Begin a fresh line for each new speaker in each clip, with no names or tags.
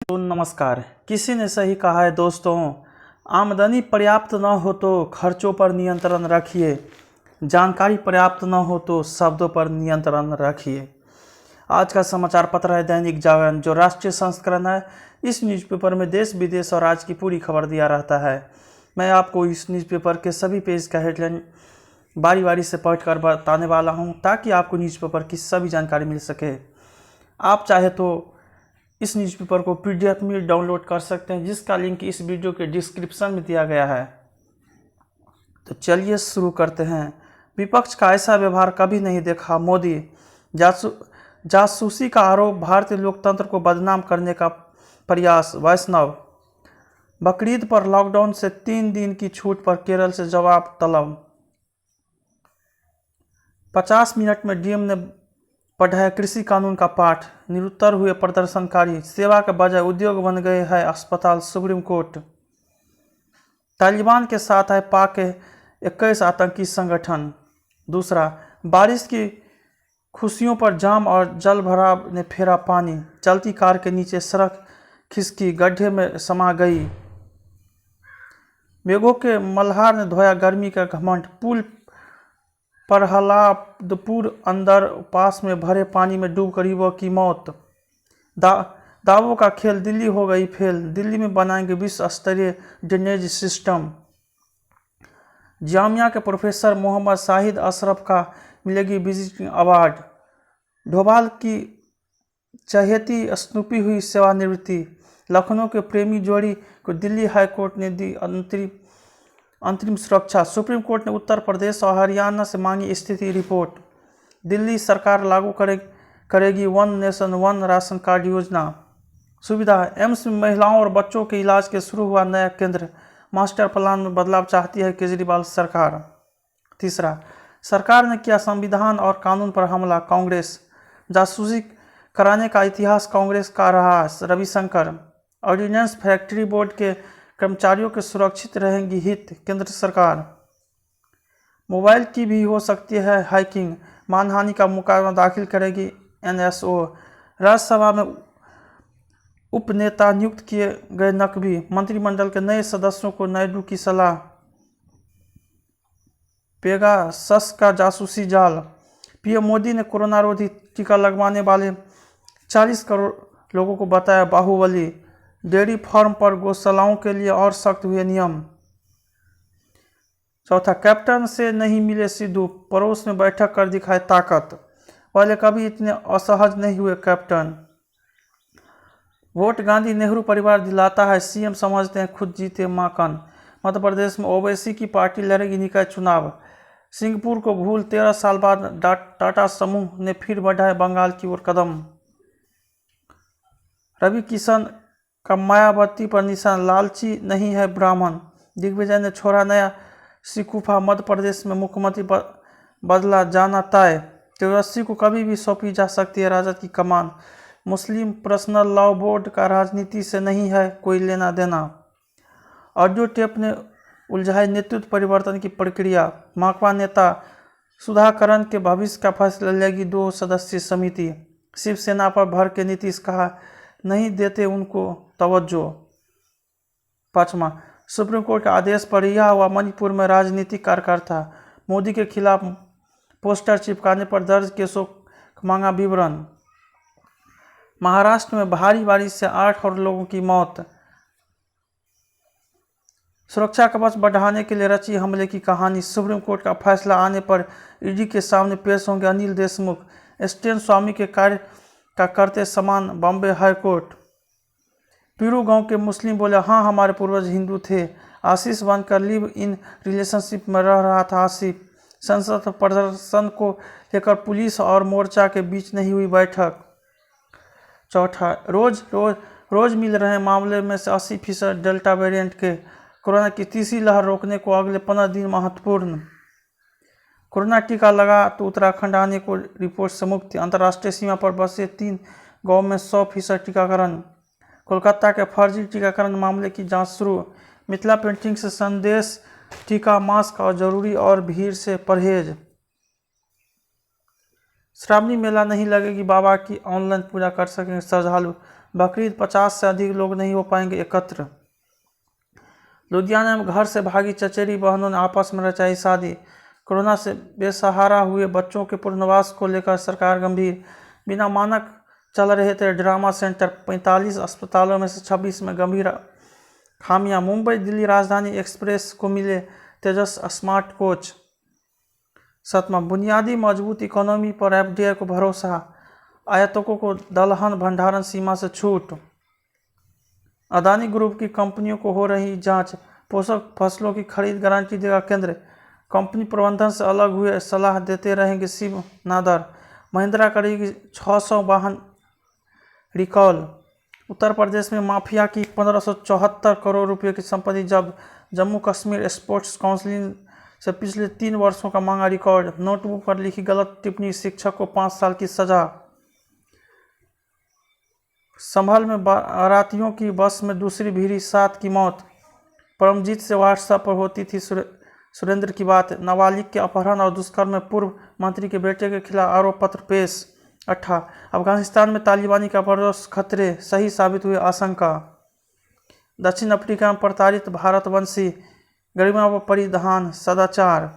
तो नमस्कार। किसी ने सही कहा है दोस्तों, आमदनी पर्याप्त न हो तो खर्चों पर नियंत्रण रखिए, जानकारी पर्याप्त न हो तो शब्दों पर नियंत्रण रखिए। आज का समाचार पत्र है दैनिक जागरण, जो राष्ट्रीय संस्करण है। इस न्यूज़पेपर में देश विदेश और आज की पूरी खबर दिया रहता है। मैं आपको इस न्यूज़पेपर के सभी पेज का हेडलाइन बारी बारी से पढ़ कर बताने वाला हूं, ताकि आपको न्यूज़पेपर की सभी जानकारी मिल सके। आप चाहे तो इस न्यूज़पेपर को PDF में डाउनलोड कर सकते हैं, जिसका लिंक इस वीडियो के डिस्क्रिप्शन में दिया गया है। तो चलिए शुरू करते हैं। विपक्ष का ऐसा व्यवहार कभी नहीं देखा मोदी। जासूसी का आरोप, भारतीय लोकतंत्र को बदनाम करने का प्रयास। वैष्णव। बकरीद पर लॉकडाउन से 3 दिन की छूट पर केरल से जवाब तलब। 50 मिनट में डीएम ने पढ़ाया कृषि कानून का पाठ। निरुत्तर हुए प्रदर्शनकारी। सेवा के बजाय उद्योग बन गए हैं अस्पताल। Supreme court. तालिबान के साथ है पाक के 21 आतंकी संगठन। दूसरा, बारिश की खुशियों पर जाम और जल भराव ने फेरा पानी। चलती कार के नीचे सड़क खिसकी, गड्ढे में समा गई। मेघों के मल्हार ने धोया गर्मी का घमंड। पुल प्रहलादपुर अंदर पास में भरे पानी में डूब गरीबों की मौत। दावों का खेल, दिल्ली हो गई फेल। दिल्ली में बनाएंगे विश्व स्तरीय ड्रेनेज सिस्टम। जामिया के प्रोफेसर मोहम्मद शाहिद अशरफ का मिलेगी विजिटिंग अवार्ड। ढोभाल की चहेती स्नूपी हुई सेवानिवृत्ति। लखनऊ के प्रेमी जोड़ी को दिल्ली हाईकोर्ट ने दी अंतरिम सुरक्षा। सुप्रीम कोर्ट ने उत्तर प्रदेश और हरियाणा से मांगी स्थिति रिपोर्ट। दिल्ली सरकार लागू करेगी one nation one ration card योजना। सुविधा, एम्स में महिलाओं और बच्चों के इलाज के शुरू हुआ नया केंद्र। मास्टर प्लान में बदलाव चाहती है केजरीवाल सरकार। तीसरा, सरकार ने किया संविधान और कानून पर हमला। कांग्रेस। जासूसी कराने का इतिहास कांग्रेस का रहा। रविशंकर। ऑर्डिनेंस फैक्ट्री बोर्ड के कर्मचारियों के सुरक्षित रहेंगी हित। केंद्र सरकार। मोबाइल की भी हो सकती है हैकिंग, मानहानि का मुकदमा दाखिल करेगी NSO। राज्यसभा में उपनेता नियुक्त किए गए नकवी। मंत्रिमंडल के नए सदस्यों को नायडू की सलाह। पेगासस का जासूसी जाल। PM मोदी ने कोरोना रोधी टीका लगवाने वाले 40 करोड़ लोगों को बताया बाहुबली। डेयरी फार्म पर गौशालाओं के लिए और सख्त हुए नियम। चौथा, कैप्टन से नहीं मिले सिद्धू, पड़ोस में बैठक कर दिखाए ताकत। पहले कभी इतने असहज नहीं हुए कैप्टन। वोट गांधी नेहरू परिवार दिलाता है, CM समझते हैं खुद जीते माकन। मध्य प्रदेश में ओवैसी की पार्टी लड़ेगी निकाय चुनाव। सिंगापुर को भूल, 13 साल बाद टाटा समूह ने फिर बढ़ाए बंगाल की ओर कदम। रवि किशन का मायावती पर निशान, लालची नहीं है ब्राह्मण। दिग्विजय ने छोड़ा नया शिकूफा। मध्य प्रदेश में मुख्यमंत्री बदला जाना तय। तेजस्वी को कभी भी सौंपी जा सकती है राजद की कमान। मुस्लिम पर्सनल लॉ बोर्ड का राजनीति से नहीं है कोई लेना देना। ऑडियो टेप ने उलझाई नेतृत्व परिवर्तन की प्रक्रिया। माकपा नेता सुधाकरण के भविष्य का फैसला लेगी 2 सदस्यीय समिति। शिवसेना पर भर के नीतीश, कहा नहीं देते उनको तवज्जो। पांचवा, सुप्रीम कोर्ट के आदेश पर रिहा हुआ मणिपुर में राजनीतिक कार्यकर्ता। मोदी के खिलाफ पोस्टर चिपकाने पर दर्ज केसों का मांगा विवरण। महाराष्ट्र में भारी बारिश से 8 और लोगों की मौत। सुरक्षा कवच बढ़ाने के लिए रची हमले की कहानी। सुप्रीम कोर्ट का फैसला आने पर ED के सामने पेश होंगे अनिल देशमुख। स्टेन स्वामी के कार्य का करते समान बॉम्बे हाईकोर्ट। पीरू गांव के मुस्लिम बोले, हाँ हमारे पूर्वज हिंदू थे। आशीष बनकर लिव इन रिलेशनशिप में रह रहा था आसिफ। संसद प्रदर्शन को लेकर पुलिस और मोर्चा के बीच नहीं हुई बैठक। चौथा, रोज मिल रहे मामले में से 80% डेल्टा वेरिएंट के। कोरोना की तीसरी लहर रोकने को अगले 15 दिन महत्वपूर्ण। कोरोना टीका लगा तो उत्तराखंड आने को रिपोर्ट से मुक्ति। अंतर्राष्ट्रीय सीमा पर बसे 3 गाँव में 100% टीकाकरण। कोलकाता के फर्जी टीकाकरण मामले की जांच शुरू। मिथिला पेंटिंग से संदेश, टीका, मास्क और जरूरी और भीड़ से परहेज। श्रावणी मेला नहीं लगेगी बाबा की, ऑनलाइन पूजा कर सकेंगे श्रद्धालु। बकरीद 50 से अधिक लोग नहीं हो पाएंगे एकत्र। लुधियाना में घर से भागी चचेरी बहनों ने आपस में रचाई शादी। कोरोना से बेसहारा हुए बच्चों के पुनर्वास को लेकर सरकार गंभीर। बिना मानक चल रहे थे ड्रामा सेंटर। 45 अस्पतालों में से 26 में गंभीर खामियां। मुंबई दिल्ली राजधानी एक्सप्रेस को मिले तेजस स्मार्ट कोच। 7वां, बुनियादी मजबूत इकोनॉमी पर एफडीआई को भरोसा। आयातकों को दलहन भंडारण सीमा से छूट। अदानी ग्रुप की कंपनियों को हो रही जांच। पोषक फसलों की खरीद गारंटी देगा केंद्र। कंपनी प्रबंधन से अलग हुए सलाह देते रहेंगे शिव नादर। महिंद्रा करेगी 600 वाहन रिकॉल। उत्तर प्रदेश में माफिया की 1574 करोड़ रुपए की संपत्ति जब्त। जम्मू कश्मीर स्पोर्ट्स काउंसिल से पिछले 3 वर्षों का मांगा रिकॉर्ड। नोटबुक पर लिखी गलत टिप्पणी शिक्षक को 5 साल की सजा। संभल में बारातियों की बस में दूसरी भिड़ी, 7 की मौत। परमजीत से व्हाट्सएप पर होती थी सुरेंद्र की बात। नाबालिग के अपहरण और दुष्कर्म में पूर्व मंत्री के बेटे के खिलाफ आरोप पत्र पेश। 8, अफगानिस्तान में तालिबानी का प्रवेश खतरे, सही साबित हुए आशंका। दक्षिण अफ्रीका में प्रताड़ित भारतवंशी, गरिमा व परिधान सदाचार।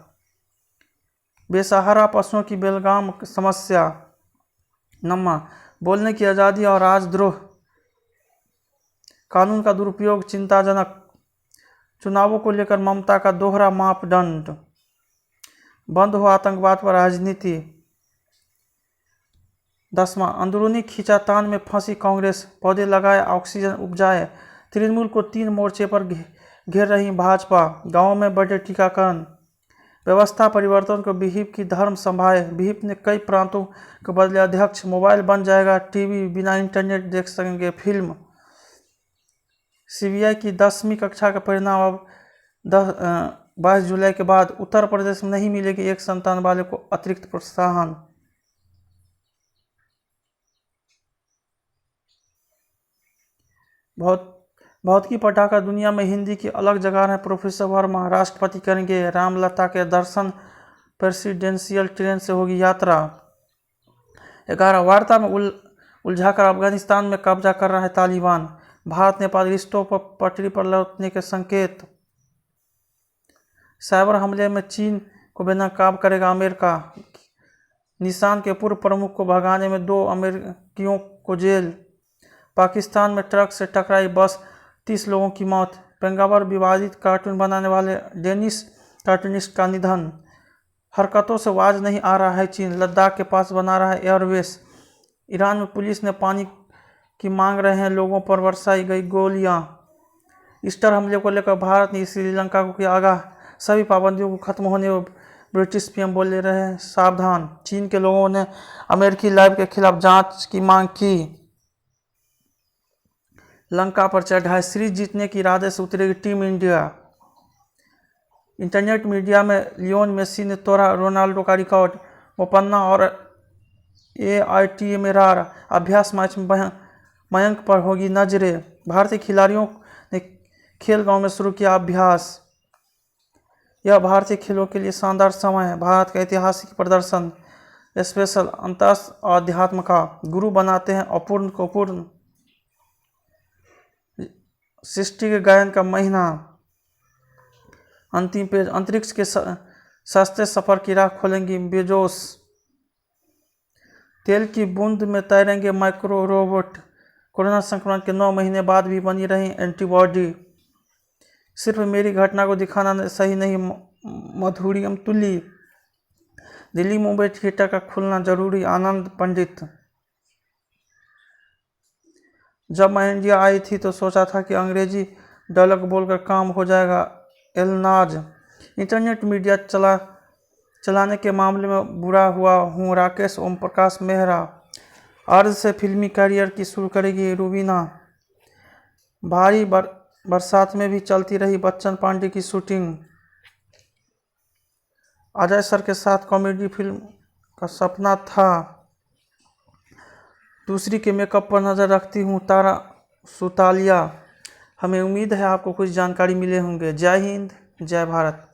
बेसहारा पशुओं की बेलगाम समस्या। 9, बोलने की आज़ादी और राजद्रोह कानून का दुरुपयोग चिंताजनक। चुनावों को लेकर ममता का दोहरा मापदंड। बंद हो आतंकवाद पर राजनीति। 10वां, अंदरूनी खींचातान में फंसी कांग्रेस, पौधे लगाए ऑक्सीजन उपजाए। तृणमूल को 3 मोर्चे पर घेर रही भाजपा, गांवों में बढ़े टीकाकरण। व्यवस्था परिवर्तन को विहिप की धर्म संभाए, विहिप ने कई प्रांतों को बदले अध्यक्ष। मोबाइल बन जाएगा टीवी, बिना इंटरनेट देख सकेंगे फिल्म। सीबीआई की 10वीं कक्षा का परिणाम अब 22 जुलाई के बाद। उत्तर प्रदेश में नहीं मिलेगी एक संतान वाले को अतिरिक्त प्रोत्साहन। भौतिकी पटाखा दुनिया में हिंदी की अलग जगह है। प्रोफेसर वर्मा। राष्ट्रपति करेंगे रामलता के दर्शन। प्रेसिडेंशियल ट्रेन से होगी यात्रा। 11, वार्ता में उलझाकर अफगानिस्तान में कब्जा कर रहा है तालिबान। भारत नेपाल रिश्तों पर पटरी पर लौटने के संकेत। साइबर हमले में चीन को बेनकाब करेगा अमेरिका। निशान के पूर्व प्रमुख को भगाने में 2 अमेरिकियों को जेल। पाकिस्तान में ट्रक से टकराई बस, 30 लोगों की मौत। पेंगावर विवादित कार्टून बनाने वाले डेनिश कार्टूनिस्ट का निधन। हरकतों से वाज नहीं आ रहा है चीन, लद्दाख के पास बना रहा है एयरबेस। ईरान में पुलिस ने पानी की मांग रहे हैं लोगों पर बरसाई गई गोलियां। ईस्टर हमले को लेकर भारत ने श्रीलंका को किया आगाह। सभी पाबंदियों को खत्म होने और ब्रिटिश पीएम बोले रहे सावधान। चीन के लोगों ने अमेरिकी लाइव के खिलाफ जांच की मांग की। लंका पर चढ़ाई, सीरीज जीतने के इरादे से उतरेगी टीम इंडिया। इंटरनेट मीडिया में लियोन मेसी ने तोड़ा रोनाल्डो का रिकॉर्ड। बोपन्ना और एआईटी में अभ्यास मैच में मयंक पर होगी नजरें। भारतीय खिलाड़ियों ने खेल गांव में शुरू किया अभ्यास। यह भारतीय खेलों के लिए शानदार समय है। भारत का ऐतिहासिक प्रदर्शन। स्पेशल अंतस और अध्यात्म का गुरु बनाते हैं अपूर्ण को पूर्ण। सृष्टि के गायन का महीना। अंतिम पेज, अंतरिक्ष के सस्ते सफर की राह खोलेंगी बेजोस। तेल की बूंद में तैरेंगे माइक्रो रोबोट। कोरोना संक्रमण के 9 महीने बाद भी बनी रही एंटीबॉडी। सिर्फ मेरी घटना को दिखाना सही नहीं, मधुरियम तुली। दिल्ली मुंबई थिएटर का खुलना जरूरी, आनंद पंडित। जब मैं इंडिया आई थी तो सोचा था कि अंग्रेजी डायलॉग बोलकर काम हो जाएगा, एलनाज। इंटरनेट मीडिया चलाने के मामले में बुरा हुआ हूँ, राकेश ओम प्रकाश मेहरा। अर्ज से फिल्मी करियर की शुरू करेगी रूबीना। भारी बरसात में भी चलती रही बच्चन पांडे की शूटिंग। अजय सर के साथ कॉमेडी फिल्म का सपना था। दूसरी के मेकअप पर नज़र रखती हूँ तारा सुतालिया। हमें उम्मीद है आपको कुछ जानकारी मिले होंगे। जय हिंद, जय भारत।